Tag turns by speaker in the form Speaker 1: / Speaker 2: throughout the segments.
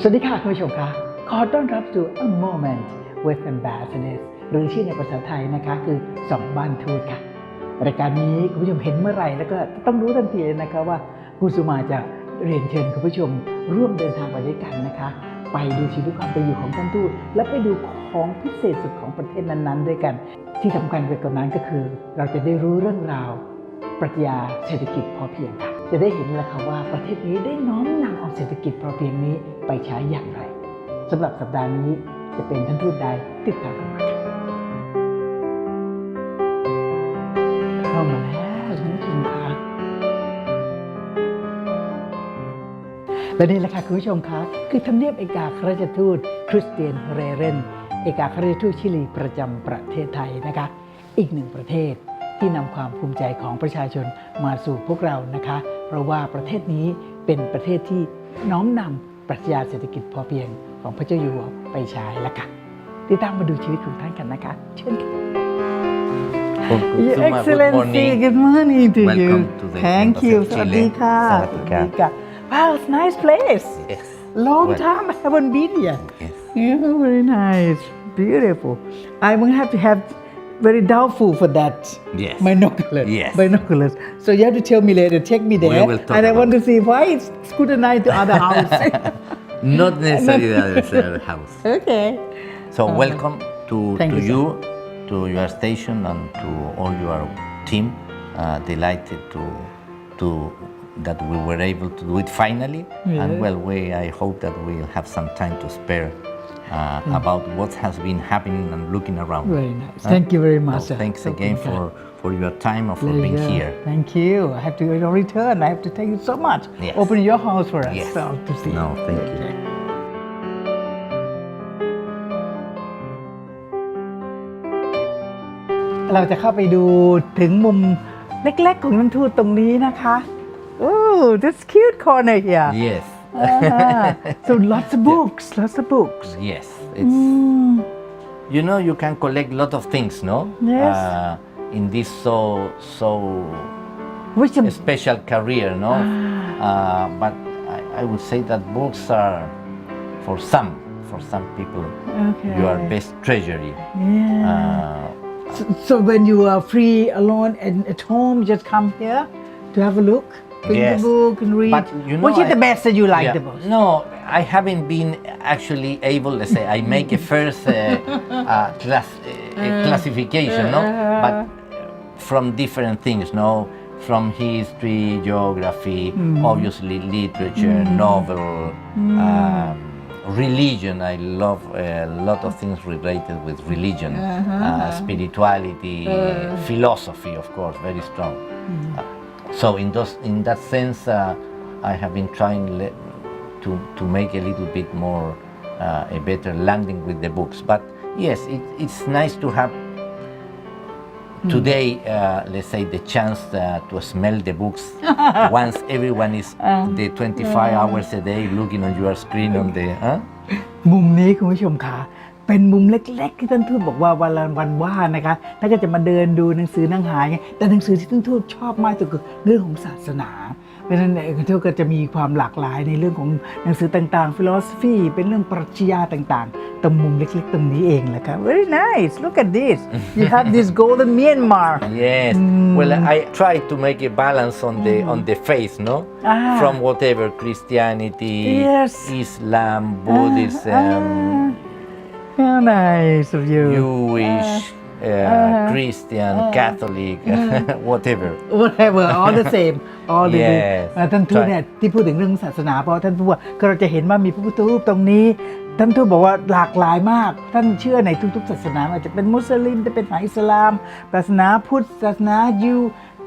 Speaker 1: สวัสดีค่ะคุณผู้ชมค่ะขอต้อนรับสู่ A Moment with Ambassado หรือชื่อในภาษาไทยนะคะคือ2บ้านทูตค่ะรายการนี้คุณผู้ชมเห็นเมื่อไหร่แล้วก็ต้องรู้ทันทีเลยนะคะว่าคุณสุมาจะเรียนเชิญคุณผู้ชมร่วมเดินทางไปด้วยกันนะคะไปดูชีวิตความเป็นอยู่ของท่านทูตและไปดูของพิเศษสุดของประเทศนั้นๆด้วยกันที่สำคัญไปกว่านั้นก็คือเราจะได้รู้เรื่องราวปรัชญาเศรษฐกิจพอเพียงค่ะจะได้เห็นแล้วค่ะว่าประเทศนี้ได้น้อมนำเอาเศรษฐกิจพอเพียงนี้ไปใช้อย่างไรสำหรับสัปดาห์นี้จะเป็นท่านทูตใดติดตามกันมาเข้ามาแล้วท่านผู้ชมค่ะและนี่แหละค่ะคุณผู้ชมคะคือทำเนียบเอกอัครราชทูตคริสเตียนเรเรนเอกอัครราชทูตชิลีประจำประเทศไทยนะคะอีกหนึ่งประเทศที่นำความภูมิใจของประชาชนมาสู่พวกเรานะคะเพราะว่าประเทศนี้เป็นประเทศที่น้อมนำปรัชญาเศรษฐกิจพอเพียงของพระเจ้าอยู่หัวไปใช้แล้วค่ะติดตามมาดูชีวิตของท่านกันนะคะเชิญค่ะ Your Excellency good morning to you Thank you สวัสดีค่ะสวัสดีค่ะ Wow it's a nice place Long time I haven't been here Very nice Beautiful I will have to have very doubtful for that binoculars so you have to tell me later take me there and I want to see why it's scrutinized to other house
Speaker 2: not necessarily the other house
Speaker 1: okay
Speaker 2: so welcome to you to your station and to all your team delighted to that we were able to do it finally and well I hope that we'll have some time to spare about what has been happening and looking around.
Speaker 1: Very nice. Thank you very much.
Speaker 2: So thanks again for your time and for being here.
Speaker 1: Thank you. I have to return. I have to thank you so much.
Speaker 2: Yes.
Speaker 1: Open your house for us
Speaker 2: yes.
Speaker 1: to see.
Speaker 2: No, thank you.
Speaker 1: เราจะเข้าไปดูถึงมุมเล็กๆของท่านทูตตรงนี้นะคะ Oh, this cute corner here.
Speaker 2: Yes.
Speaker 1: So lots of books.
Speaker 2: Yes, it's you know you can collect a lot of things, no?
Speaker 1: Yes.
Speaker 2: In this so special career, no? But I would say that books are for some people your best treasury.
Speaker 1: Yeah. So when you are free alone and at home, you just come here to have a look. Read the book and read.
Speaker 2: But you know,
Speaker 1: which is the best that you like the most?
Speaker 2: No, I haven't been actually able. Let's say I make a first classification, no, but from different things, no, from history, geography, obviously literature, novel, religion. I love a lot of things related with religion, spirituality, philosophy, of course, very strong. So in that sense, I have been trying to make a little bit more a better landing with the books. But yes, it's nice to have today, let's say, the chance to smell the books once everyone is the 25 hours a day looking on your screen on the.
Speaker 1: มุมนี้คุณผู้ชมค่ะเป็นมุมเล็กๆที่ท่านทูตบอกว่าวันว่างนะคะท่านก็จะมาเดินดูหนังสือนั่งหาไงแต่หนังสือที่ท่านทูตชอบมากที่สุดคือเรื่องของศาสนาเพราะฉะนั้นท่านทูตก็จะมีความหลากหลายในเรื่องของหนังสือต่างๆ philosophy เป็นเรื่องปรัชญาต่างๆตรงมุมเล็กๆตรงนี้เองแหละครับ very nice look at this you have this golden Myanmar
Speaker 2: yes well I try to make a balance on the faith no from whatever Christianity Islam Buddhism
Speaker 1: How nice of you.
Speaker 2: Jewish, Christian, Catholic, whatever.
Speaker 1: All the same. All the same. ท่านทูตเนี่ยที่พูดถึงเรื่องศาสนาเพราะท่านพูดว่าเราจะเห็นว่ามีพระพุทธรูปตรงนี้ท่านทูตบอกว่าหลากหลายมากท่านเชื่อในทุกๆศาสนาอาจจะเป็นมุสลิมจะเป็นอิสลามศาสนาพุทธศาสนายิว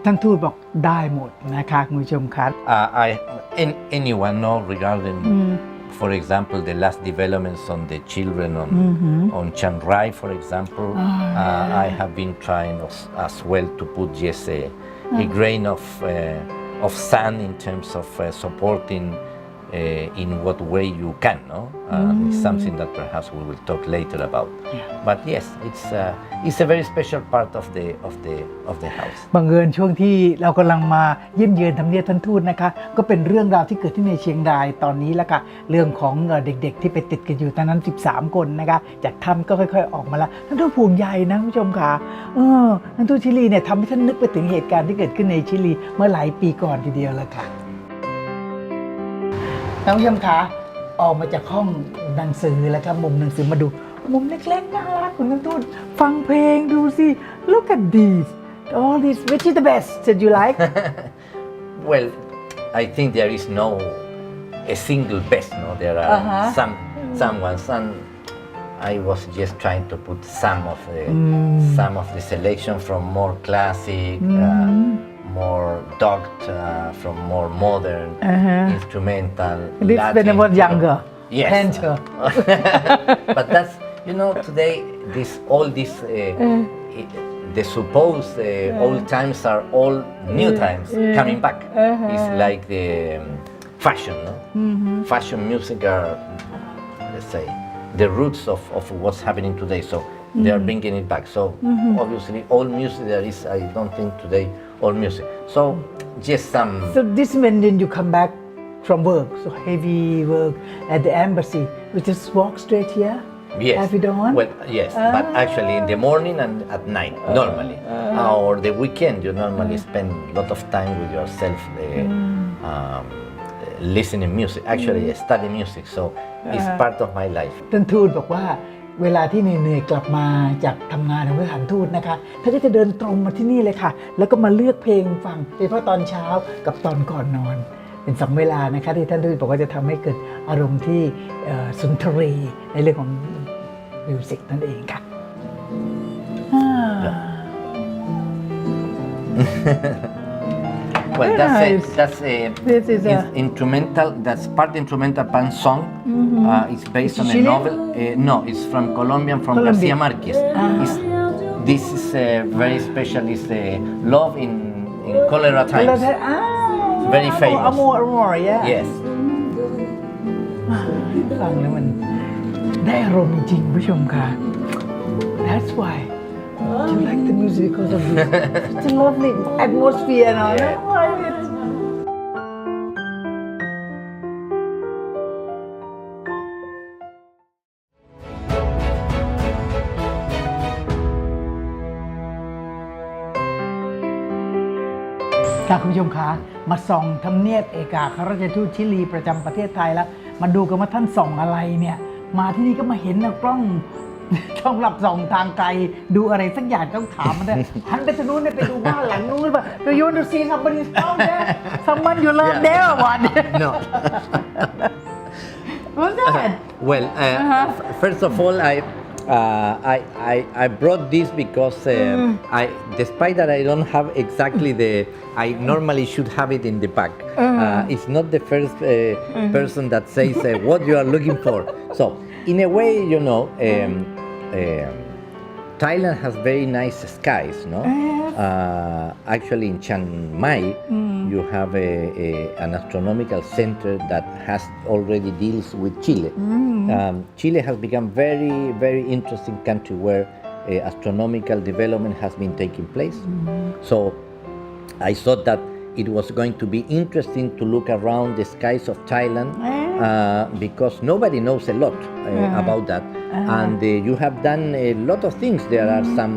Speaker 1: ท่านทูตบอกได้หมดนะคะคุณผู้ชมครับ
Speaker 2: anyone know regarding for example the last developments on the children on Chiang Rai for example I have been trying as well to put just a grain of sand in terms of supporting in what way you can, no? It's something that perhaps we will talk later about. But yes, it's a very special part of the house.
Speaker 1: บังเอิญช่วงที่เรากำลังมาเยี่ยมเยือนทำเนียบท่านทูตนะคะก็เป็นเรื่องราวที่เกิดที่ในเชียงรายตอนนี้แล้วค่ะเรื่องของเด็กๆที่ไปติดกันอยู่ตอนนั้น13 คนนะคะจากถ้ำก็ค่อยๆออกมาแล้วท่านทูตภูมิใจนะคุณผู้ชมค่ะท่านทูตชิลีเนี่ยทำให้ท่านนึกไปถึงเหตุการณ์ที่เกิดขึ้นในชิลีเมื่อหลายปีก่อนทีเดียวแล้วค่ะท่านผู้ชมคะออกมาจากห้องหนังสือแล้วครับมุมหนังสือมาดูมุมเล็กๆน่ารักคุณท่านทูตฟังเพลงดูสิ look at these all this which is the best that you like
Speaker 2: Well, I think there is no a single best, no? There are some I was just trying to put some of the selection from more classic, more dogged, from more modern, instrumental.
Speaker 1: This when I was younger.
Speaker 2: Yes.
Speaker 1: Painter.
Speaker 2: But that's today all this the supposed old times are all new times coming back. It's like the fashion, no? Fashion music are, let's say, the roots of what's happening today. So they are bringing it back. So obviously, all music there is. I don't think today all music. So just some.
Speaker 1: So this when you come back from work, so heavy work at the embassy, you just walk straight here.
Speaker 2: Yes.
Speaker 1: Have you done?
Speaker 2: Well, yes, but actually in the morning and at night normally, or the weekend you normally spend a lot of time with yourself. Listening music, actually study music, so it's part of my life.
Speaker 1: ท่านทูตบอกว่าเวลาที่เหนื่อยๆกลับมาจากทำงานของสถานทูตนะคะท่านก็จะเดินตรงมาที่นี่เลยค่ะแล้วก็มาเลือกเพลงฟังโดยเฉพาะตอนเช้ากับตอนก่อนนอนเป็น2เวลานะคะที่ท่านทูตบอกว่าจะทำให้เกิดอารมณ์ที่สุนทรีในเรื่องของมิวสิกนั่นเองค่ะ
Speaker 2: Well, this is instrumental. That's part instrumental pan song. It's based on a novel. No, it's from Colombian, from Garcia Marquez. This is very special. It's Love in Cholera Times. Very famous.
Speaker 1: Amor, yeah.
Speaker 2: Yes.
Speaker 1: ฟังแล้วมันได้อารมณ์จริงๆผู้ชมค่ะ That's why you like the music because of this. It's a lovely atmosphere, no? I love it. ค่ะคุณผู้ชมคะมาส่องทำเนียบเอกอัครราชทูตชิลีประจำประเทศไทยแล้วมาดูกันว่าท่านส่องอะไรเนี่ยมาที่นี่ก็มาเห็นกล้องช่องหลับส่องทางไกลดูอะไรสักอย่างต้องถามมันได้หันไปทางนู้นไปดูบ้านหลังนู้นหรือเปล่า Do you want to see somebody's house there? Someone you love there or what?
Speaker 2: No.
Speaker 1: What's that?
Speaker 2: Well, first of all, I brought this because despite that I don't have exactly I normally should have it in the back. It's not the first person that says what you are looking for. So, in a way, Thailand has very nice skies, no? Actually, in Chiang Mai, you have an astronomical center that has already deals with Chile. Chile has become very, very interesting country where astronomical development has been taking place. So I thought that it was going to be interesting to look around the skies of Thailand because nobody knows a lot about that. And you have done a lot of things. There are some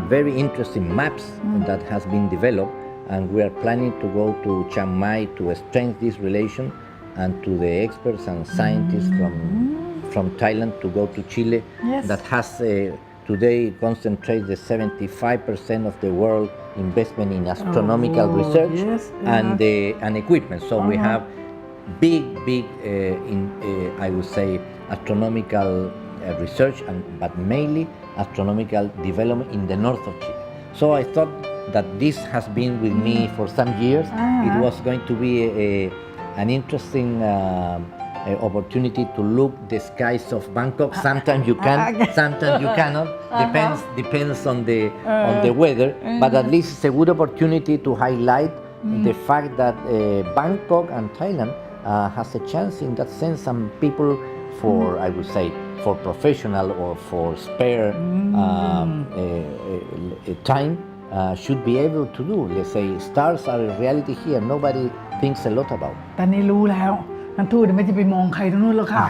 Speaker 2: very interesting maps that has been developed, and we are planning to go to Chiang Mai to strengthen this relation, and to the experts and scientists from Thailand to go to Chile.
Speaker 1: Yes.
Speaker 2: That has today concentrates the 75% of the world investment in astronomical research and equipment. So we have big I would say astronomical research, but mainly astronomical development in the north of Chile. So I thought that this has been with me for some years. It was going to be an interesting opportunity to look the skies of Bangkok. Sometimes you can, sometimes you cannot. Depends on the weather. But at least it's a good opportunity to highlight the fact that Bangkok and Thailand has a chance. In that sense, some people, for I would say, for professional or for spare time, should be able to do. Let's say, stars are a reality here. Nobody thinks a lot about.
Speaker 1: ตอนนี้รู้แล้วนันทูตไม่จะไปมองใครตรงนู้นแล้วค่ะ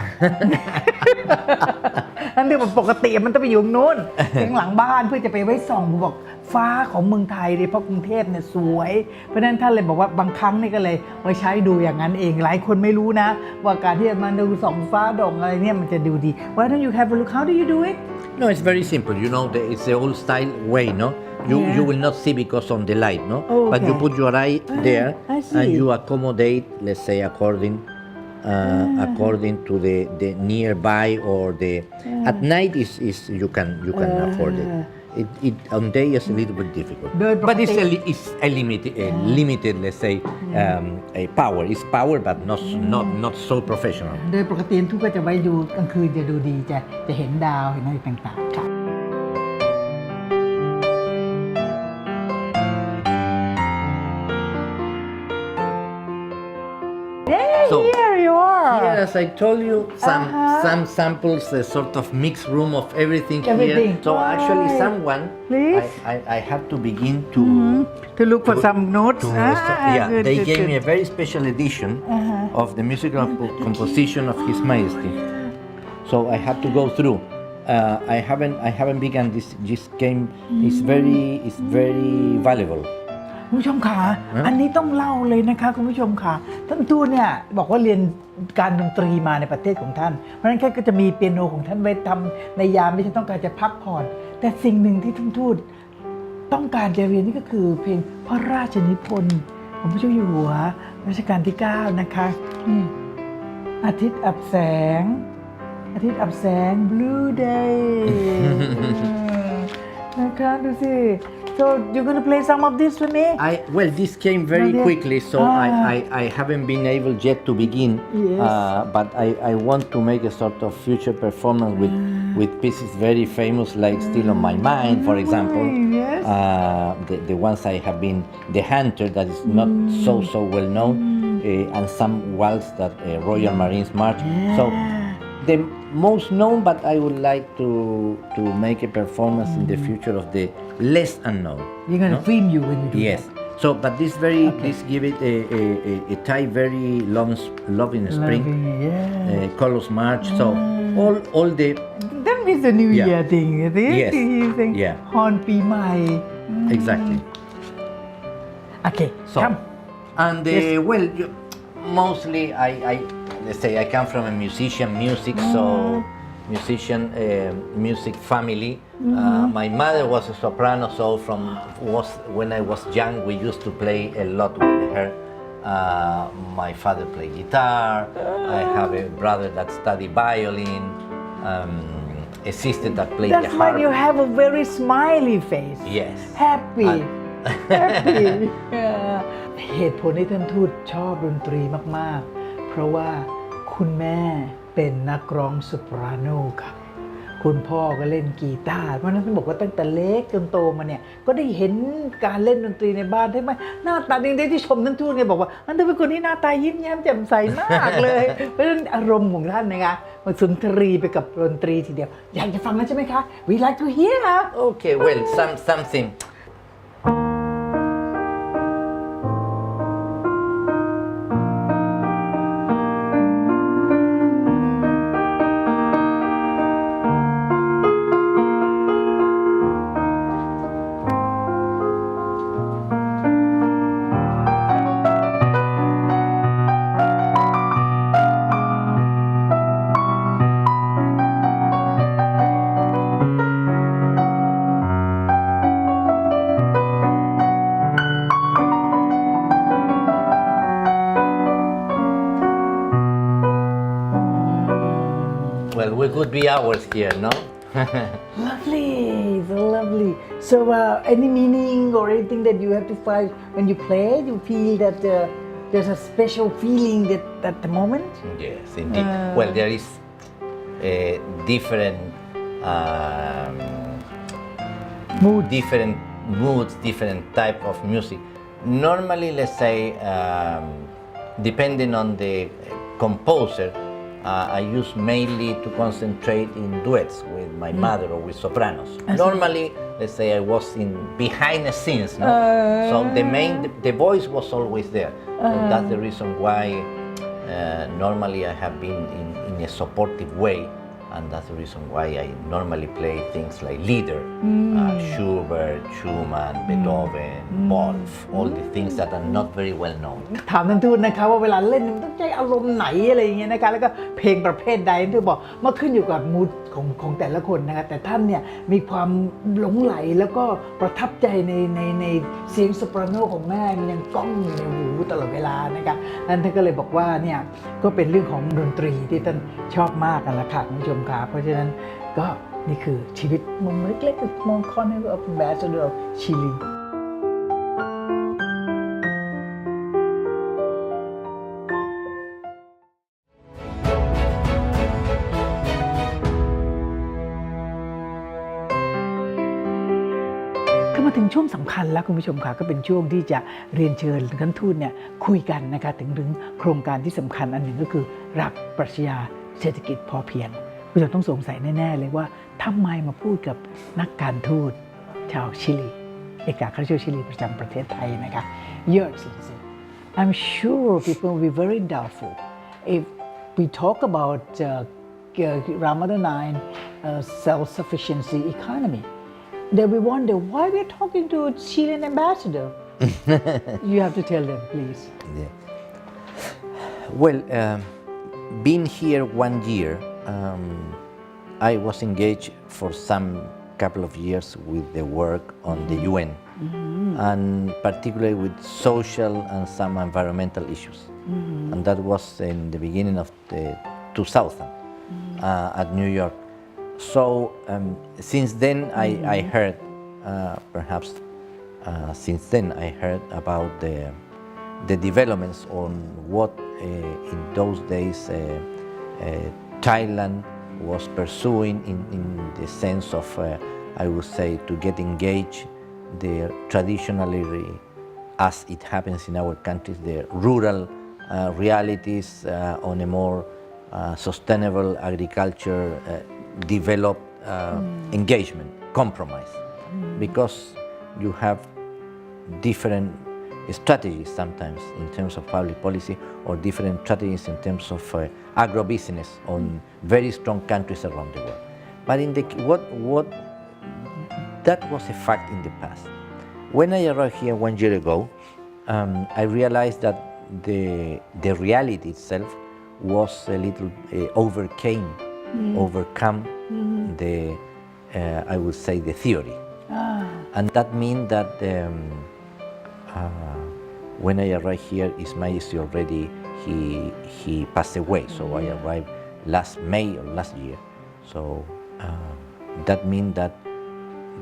Speaker 1: นั่นคือปกติมันต้องไปอยู่ตรงนู้นข้างหลังบ้านเพื่อจะไปไว้ส่องบอกฟ้าของเมืองไทยเลยเพราะกรุงเทพเนี่ยสวยเพราะฉะนั้นท่านเลยบอกว่าบางครั้งนี่ก็เลยไว้ใช้ดูอย่างนั้นเองหลายคนไม่รู้นะว่าการที่จะมาดูส่องฟ้าดงอะไรเนี่ยมันจะดูดี Why don't you have a look? How do you do it?
Speaker 2: No, it's very simple. You know, it's the old style way, no? You will not see because of the light, no?
Speaker 1: Oh,
Speaker 2: But you
Speaker 1: okay.
Speaker 2: put your eye there
Speaker 1: I see.
Speaker 2: and you accommodate, let's say, according to the nearby or the at night is you can afford it. It on day is a little bit difficult, but it's a limited, let's say, a power. It's power, but not so professional.
Speaker 1: โดยปกติทุกก็จะไว้ดูกลางคืนจะดูดีจะเห็นดาวเห็นอะไรต่างๆค่ะ
Speaker 2: So
Speaker 1: Here you are.
Speaker 2: here, as I told you, some samples, a sort of mixed room of everything
Speaker 1: Everything.
Speaker 2: here. So actually,
Speaker 1: Right.
Speaker 2: someone
Speaker 1: Please.
Speaker 2: I have to begin to.
Speaker 1: To look for some notes.
Speaker 2: Yeah,
Speaker 1: Good,
Speaker 2: they
Speaker 1: good,
Speaker 2: gave
Speaker 1: good.
Speaker 2: me a very special edition of the musical composition of His Majesty. So I have to go through. I haven't begun this game. It's very valuable.
Speaker 1: คุณผู้ชมค่ะอันนี้ต้องเล่าเลยนะคะคุณผู้ชมค่ะท่านทูตเนี่ยบอกว่าเรียนการดนตรีมาในประเทศของท่านเพราะฉะนั้นแค่ก็จะมีเปียโนของท่านไว้ทำในยามที่ท่านต้องการจะพักผ่อนแต่สิ่งหนึ่งที่ท่านทูตต้องการจะเรียนนี่ก็คือเพลงพระราชนิพนธ์ของพระเจ้าอยู่หัวรัชกาลที่9นะคะนี่อาทิตย์อับแสง Blue Day นะคะดูสิ So you're gonna play some of this for me?
Speaker 2: Well, this came very
Speaker 1: Okay.
Speaker 2: quickly, so I haven't been able yet to begin.
Speaker 1: Yes.
Speaker 2: But I want to make a sort of future performance with pieces very famous, like "Still on My Mind," for example.
Speaker 1: Yes.
Speaker 2: The ones I have been, "The Hunter," that is not so well known, and some waltz that Royal Marines March. So the most known, but I would like to make a performance in the future of the less unknown.
Speaker 1: You're gonna film you when you do
Speaker 2: Yes.
Speaker 1: that.
Speaker 2: So, but this give it a Thai very love in spring,
Speaker 1: Loving, yeah.
Speaker 2: colors march. So all the
Speaker 1: That means the New
Speaker 2: Yeah.
Speaker 1: Year thing, is it?
Speaker 2: Yes.
Speaker 1: He's saying,
Speaker 2: Yeah.
Speaker 1: ฮอนปีใหม่
Speaker 2: exactly.
Speaker 1: Okay,
Speaker 2: So
Speaker 1: come.
Speaker 2: and well, mostly I let's say I come from a musician music family. My mother was a soprano, so when I was young, we used to play a lot with her. My father played guitar. I have a brother that studied violin. A sister that played the
Speaker 1: That's
Speaker 2: harp.
Speaker 1: why you have a very smiley face.
Speaker 2: Yes.
Speaker 1: Happy. Happy. Yeah. เหตุผลที่ท่านทูตชอบดนตรีมากๆ เพราะว่าคุณแม่เป็นนักร้องโซปราโนค่ะ คุณพ่อก็เล่นกีตาร์เพราะฉะนั้นท่านบอกว่าตั้งแต่เล็กจนโตมาเนี่ยก็ได้เห็นการเล่นดนตรีในบ้านใช่ไหมหน้าตาดีที่ชมท่านทูตไงบอกว่าท่านเป็นคนที่หน้าตายิ้มแย้มแจ่มใสมากเลย เพราะฉะนั้นอารมณ์ของท่านนะคะมันสุนทรีไปกับดนตรีทีเดียวอยากจะฟังแล้วใช่ไหมคะ We like to hear
Speaker 2: Okay, well, something. Well, we could be hours here, no?
Speaker 1: Lovely, so lovely. So, any meaning or anything that you have to find when you play? You feel that there's a special feeling that at the moment?
Speaker 2: Yes, indeed. Well, there is different moods, different type of music. Normally, let's say, depending on the composer, I use mainly to concentrate in duets with my mother or with sopranos. Normally, let's say I was in behind the scenes, no? So the voice was always there. And that's the reason why normally I have been in a supportive way, and that's the reason why I normally play things like Lieder, Schubert, Schumann, Beethoven, Wolf, all the things that are not very well known.
Speaker 1: ถามท่านทูตนะคะว่าเวลาเล่นมันต้องใช้อารมณ์ไหนอะไรอย่างเงี้ยนะคะแล้วก็เพลงประเภทใดท่านทูตบอกมันขึ้นอยู่กับมูดของแต่ละคนนะคะแต่ท่านเนี่ยมีความหลงไหลแล้วก็ประทับใจในเสียงโซปราโนของแม่มันยังก้องอยู่ในหูตลอดเวลานะคะท่านก็เลยบอกว่าเนี่ยก็เป็นเรื่องของดนตรีที่ท่านชอบมากกันละค่ะคุณผู้ชมค่ะเพราะฉะนั้นก็นี่คือชีวิตมุมเล็กๆมองคอนในแบบแบสโดอชิลีมาถึงช่วงสำคัญแล้วคุณผู้ชมค่ะก็เป็นช่วงที่จะเรียนเชิญท่านทูตเนี่ยคุยกันนะคะถึงโครงการที่สำคัญอันหนึ่งก็คือหลักปรัชญาเศรษฐกิจพอเพียงคุณจะต้องสงสัยแน่ๆเลยว่าทำไมมาพูดกับนักการทูตชาวชิลีเอกอัครราชทูตชิลีประจำประเทศไทยนะคะ Your Excellency I'm sure people will be very doubtful if we talk about Ramadan 9 self-sufficiency economy.They will wonder why we're talking to a Chilean ambassador. You have to tell them, please.
Speaker 2: Yeah. Well, being here 1 year, I was engaged for some couple of years with the work on the UN, and particularly with social and some environmental issues. And that was in the beginning of the 2000 at New York.So since then I heard, perhaps since then I heard about the developments on what in those days Thailand was pursuing in the sense of, I would say, to get engaged the traditionally, as it happens in our countries, the rural realities on a more sustainable agriculture develop engagement, compromise, because you have different strategies sometimes in terms of public policy or different strategies in terms of agribusiness on very strong countries around the world. But in what that was a fact in the past. When I arrived here 1 year ago, I realized that the reality itself was a little overcome the, I would say, the theory. And that means that when I arrived here, His Majesty already, he passed away. So I arrived last May or last year. So that means that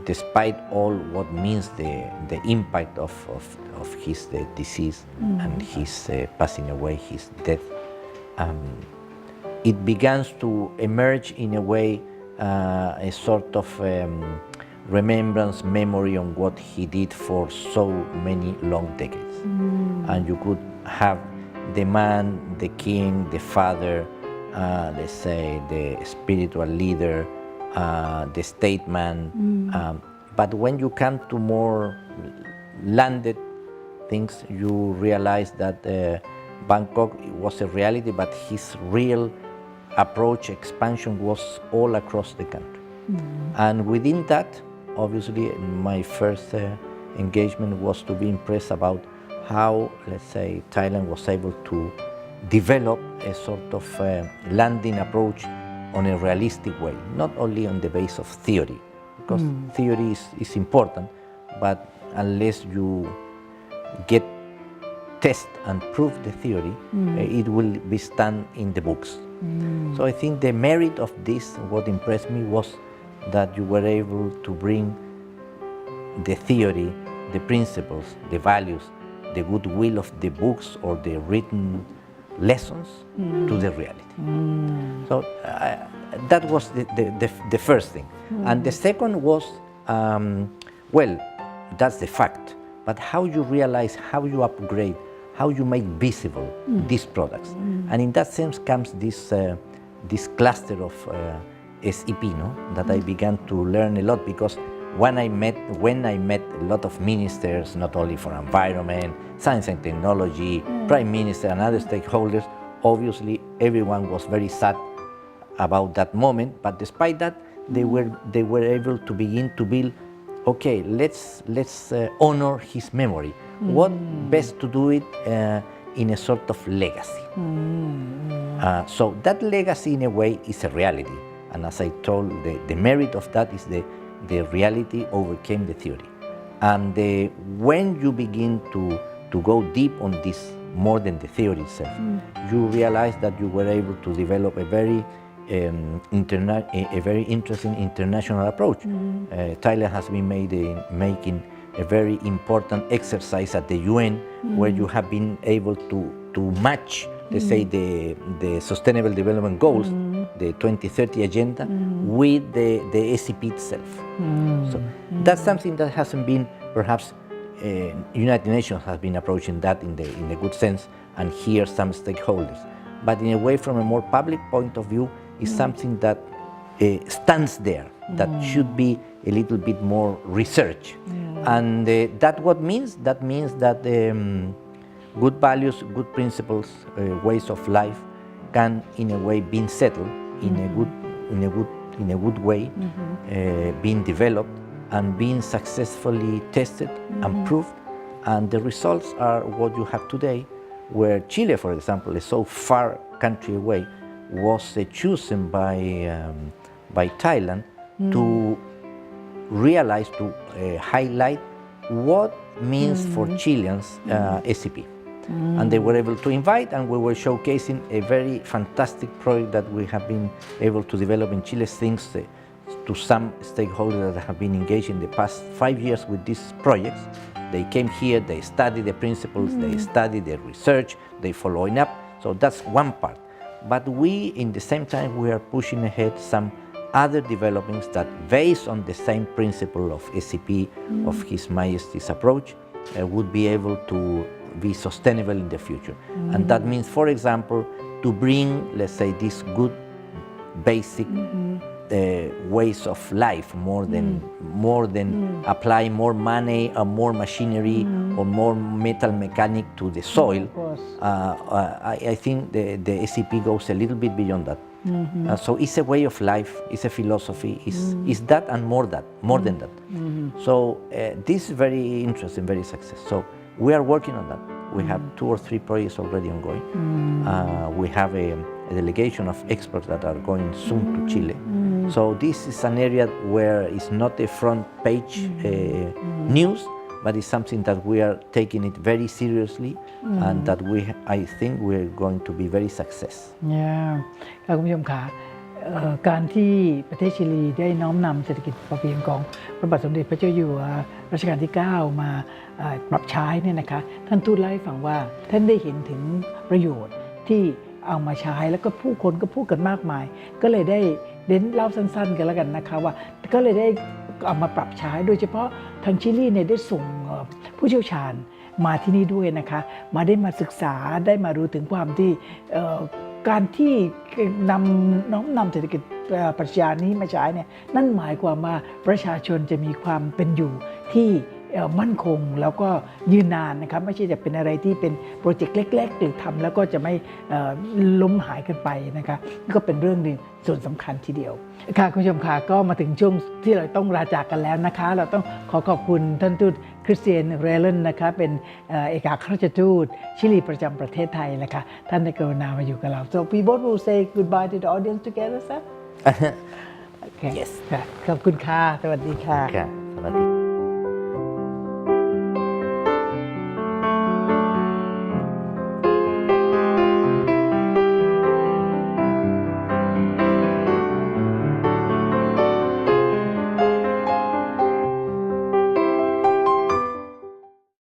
Speaker 2: despite all what means the impact of his disease and his passing away, his death, it begins to emerge in a way a sort of remembrance, memory on what he did for so many long decades. And you could have the man, the king, the father, let's say the spiritual leader, the statesman. But when you come to more landed things, you realize that Bangkok was a reality, but his real approach, expansion was all across the country. And within that, obviously, my first engagement was to be impressed about how, let's say, Thailand was able to develop a sort of landing approach on a realistic way, not only on the base of theory, because theory is important, but unless you get test and prove the theory, it will be stand in the books. So I think the merit of this, what impressed me, was that you were able to bring the theory, the principles, the values, the goodwill of the books or the written lessons to the reality. So that was the first thing. And the second was, well, that's the fact, but how you realize, how you upgrade, how you make visible these products. And in that sense comes this cluster of SEP, no? That I began to learn a lot because when I met a lot of ministers, not only for environment, science and technology, prime minister and other stakeholders, obviously everyone was very sad about that moment, but despite that, they were able to begin to build, okay, let's honor his memory. What best to do it in a sort of legacy. So that legacy in a way is a reality. And as I told, the merit of that is the reality overcame the theory. And when you begin to go deep on this more than the theory itself, you realize that you were able to develop a very interesting international approach. Thailand has been making a very important exercise at the UN where you have been able to match, let's say, the Sustainable Development Goals, the 2030 Agenda, with the SCP itself. So that's something that hasn't been, perhaps, United Nations has been approaching that in a good sense, and here some stakeholders. But in a way, from a more public point of view, is something that stands there, that should be a little bit more research. And that what means? That means that good values, good principles, ways of life can in a way be settled in a good way, being developed and being successfully tested and proved. And the results are what you have today, where Chile, for example, is so far country away, was chosen by Thailand to realize, to highlight what means for Chileans SCP. And they were able to invite, and we were showcasing a very fantastic project that we have been able to develop in Chile, thanks to some stakeholders that have been engaged in the past 5 years with these projects. They came here, they studied the principles, they studied the research, they following up. So that's one part. But we, in the same time, we are pushing ahead some other developments that, based on the same principle of SCP, of His Majesty's approach, would be able to be sustainable in the future. And that means, for example, to bring, let's say, these good basic ways of life, more than apply more money or more machinery or more metal mechanic to the soil. I think the SCP goes a little bit beyond that. So it's a way of life, it's a philosophy, it's that and more than that. So this is very interesting, very successful. So we are working on that. We have 2 or 3 projects already ongoing. We have a delegation of experts that are going soon to Chile. So this is an area where it's not a front page news, but it's something that we are taking it very seriously, and that I think we're going to be very success.
Speaker 1: คุณผู้ชมคะการที่ประเทศชิลีได้น้อมนำเศรษฐกิจพอเพียงของพระบาทสมเด็จพระเจ้าอยู่หัวรัชกาลที่ 9 มาปรับใช้เนี่ยนะคะท่านทูตเล่าให้ฟังว่าท่านได้เห็นถึงประโยชน์ที่เอามาใช้แล้วก็ผู้คนก็พูดกันมากมายก็เลยได้เน้นเล่าสั้นๆกันแล้วกันนะคะว่าก็เลยได้เอามาปรับใช้โดยเฉพาะทางชิลีเนี่ยได้ส่งผู้เชี่ยวชาญมาที่นี่ด้วยนะคะได้มาศึกษาได้มารู้ถึงความที่การที่น้อมนำเศรษฐกิจปรัชญานี้มาใช้เนี่ยนั่นหมายความว่าประชาชนจะมีความเป็นอยู่ที่มั่นคงแล้วก็ยืนนานนะครับไม่ใช่จะเป็นอะไรที่เป็นโปรเจกต์เล็กๆหรือทำแล้วก็จะไม่ล้มหายกันไปนะคะนี่ก็เป็นเรื่องหนึ่งส่วนสำคัญทีเดียวค่ะคุณผู้ชมค่ะก็มาถึงช่วงที่เราต้องลาจากกันแล้วนะคะเราต้องขอบคุณท่านทูตคริสเตียนเรเลนนะคะเป็นเอกอัครราชทูตชิลีประจำประเทศไทยนะคะท่านได้กรุณามาอยู่กับเรา So we both will say goodbye to the audience together, sir. Okay. Yes. ขอบคุณค่ะสวัสดีค่ะ
Speaker 2: สวัสดี